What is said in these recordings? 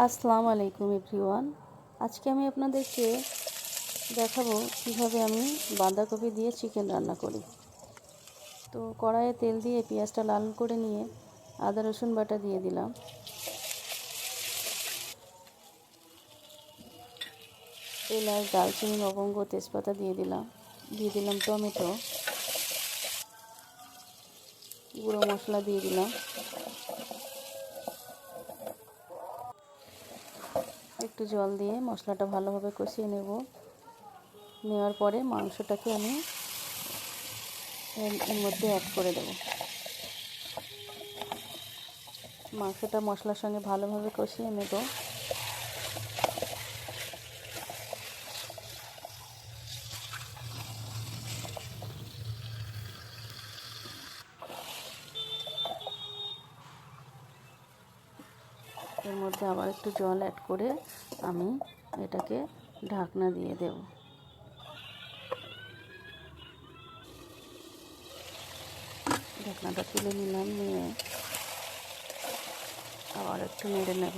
আসসালামু আলাইকুম এভরিওয়ান। আজকে আমি আপনাদেরকে দেখাবো কিভাবে আমি বাঁধাকপি দিয়ে চিকেন রান্না করি। তো কড়াইয়ে তেল দিয়ে পেঁয়াজটা লাল করে নিয়ে আদা রসুন বাটা দিয়ে দিলাম, এলাচ দারচিনি লবঙ্গ তেজপাতা দিয়ে দিলাম টমেটো, গুঁড়ো মশলা দিয়ে দিলাম, একটু জল দিয়ে মশলাটা ভালোভাবে কষিয়ে নেওয়ার পরে মাংসটাকে আমি এর মধ্যে অ্যাড করে দেব। মাংসটা মশলার সঙ্গে ভালোভাবে কষিয়ে নেব। এর মধ্যে আবার একটু জল অ্যাড করে আমি এটাকে ঢাকনা দিয়ে দেব। ঢাকনাটা তুলে নিলাম, নিয়ে আবার একটু নেড়ে নেব।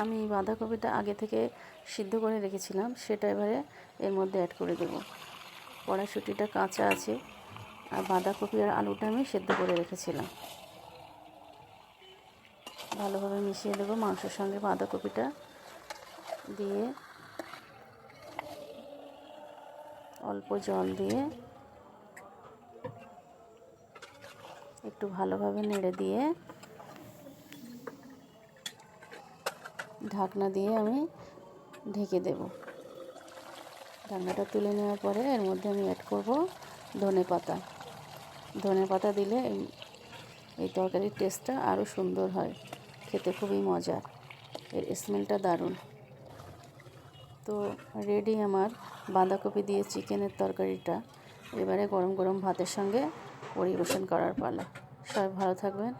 আমি বাঁধাকপিটা আগে থেকে সিদ্ধ করে রেখেছিলাম, সেটা এবারে এর মধ্যে অ্যাড করে দেব। কড়াইশুঁটিটা কাঁচা আছে আর বাঁধাকপি আর আলুটা আমি সেদ্ধ করে রেখেছিলাম। ভালোভাবে মিশিয়ে দেবো মাংসের সঙ্গে বাঁধাকপিটা দিয়ে, অল্প জল দিয়ে একটু ভালোভাবে নেড়ে দিয়ে ঢাকনা দিয়ে আমি ঢেকে দেব। ঢাকনাটা তুলে নেওয়ার পরে এর মধ্যে আমি অ্যাড করব ধনে পাতা দিলে এই তরকারির টেস্টটা আরও সুন্দর হয়, খেতে খুবই মজার, এর স্মেলটা দারুণ। তো রেডি আমার বাঁধাকপি দিয়ে চিকেনের তরকারিটা। এবারে গরম গরম ভাতের সঙ্গে পরিবেশন করার পালা। সবাই ভালো থাকবেন।